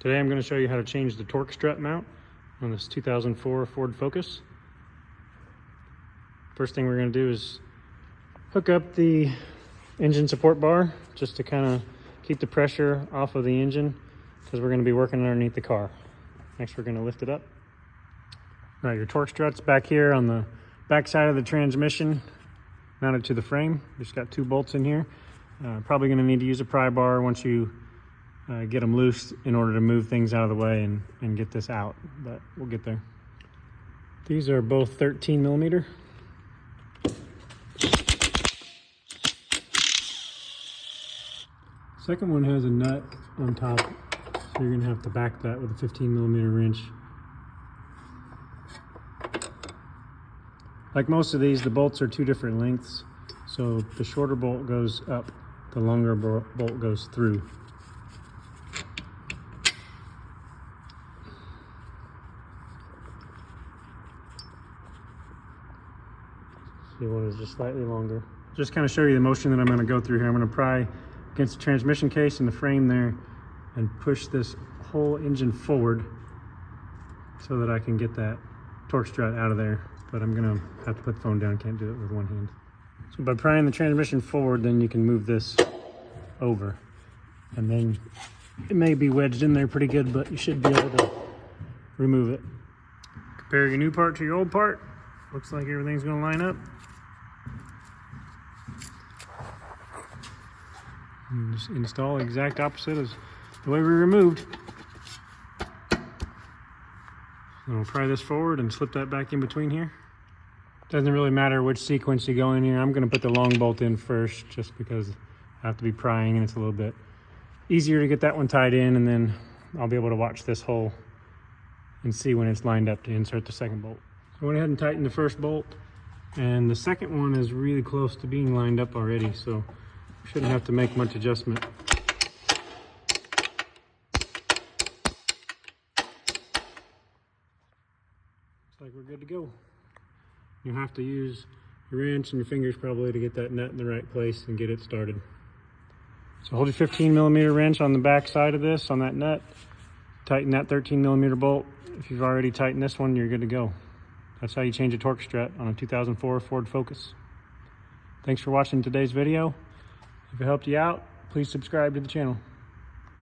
Today I'm going to show you how to change the torque strut mount on this 2004 Ford Focus. First thing we're going to do is hook up the engine support bar just to kind of keep the pressure off of the engine, because we're going to be working underneath the car. Next we're going to lift it up. All right, your torque strut's back here on the back side of the transmission, mounted to the frame. Just got 2 bolts in here. Probably going to need to use a pry bar once you get them loose in order to move things out of the way and get this out, but we'll get there. These are both 13 millimeter. Second one has a nut on top, so you're gonna have to back that with a 15 millimeter wrench. Like most of these, the bolts are 2 different lengths, so the shorter bolt goes up, the longer bolt goes through. See, one is just slightly longer. Just kind of show you the motion that I'm going to go through here. I'm going to pry against the transmission case and the frame there and push this whole engine forward so that I can get that torque strut out of there. But I'm going to have to put the phone down. Can't do it with one hand. So by prying the transmission forward, then you can move this over. And then it may be wedged in there pretty good, but you should be able to remove it. Compare your new part to your old part. Looks like everything's going to line up. And just install exact opposite as the way we removed. And we'll pry this forward and slip that back in between here. Doesn't really matter which sequence you go in here. I'm going to put the long bolt in first just because I have to be prying and it's a little bit easier to get that one tied in, and then I'll be able to watch this hole and see when it's lined up to insert the second bolt. So I went ahead and tightened the first bolt, and the second one is really close to being lined up already, so shouldn't have to make much adjustment. Looks like we're good to go. You'll have to use your wrench and your fingers probably to get that nut in the right place and get it started. So hold your 15 millimeter wrench on the back side of this, on that nut. Tighten that 13 millimeter bolt. If you've already tightened this one, you're good to go. That's how you change a torque strut on a 2004 Ford Focus. Thanks for watching today's video. If it helped you out, please subscribe to the channel.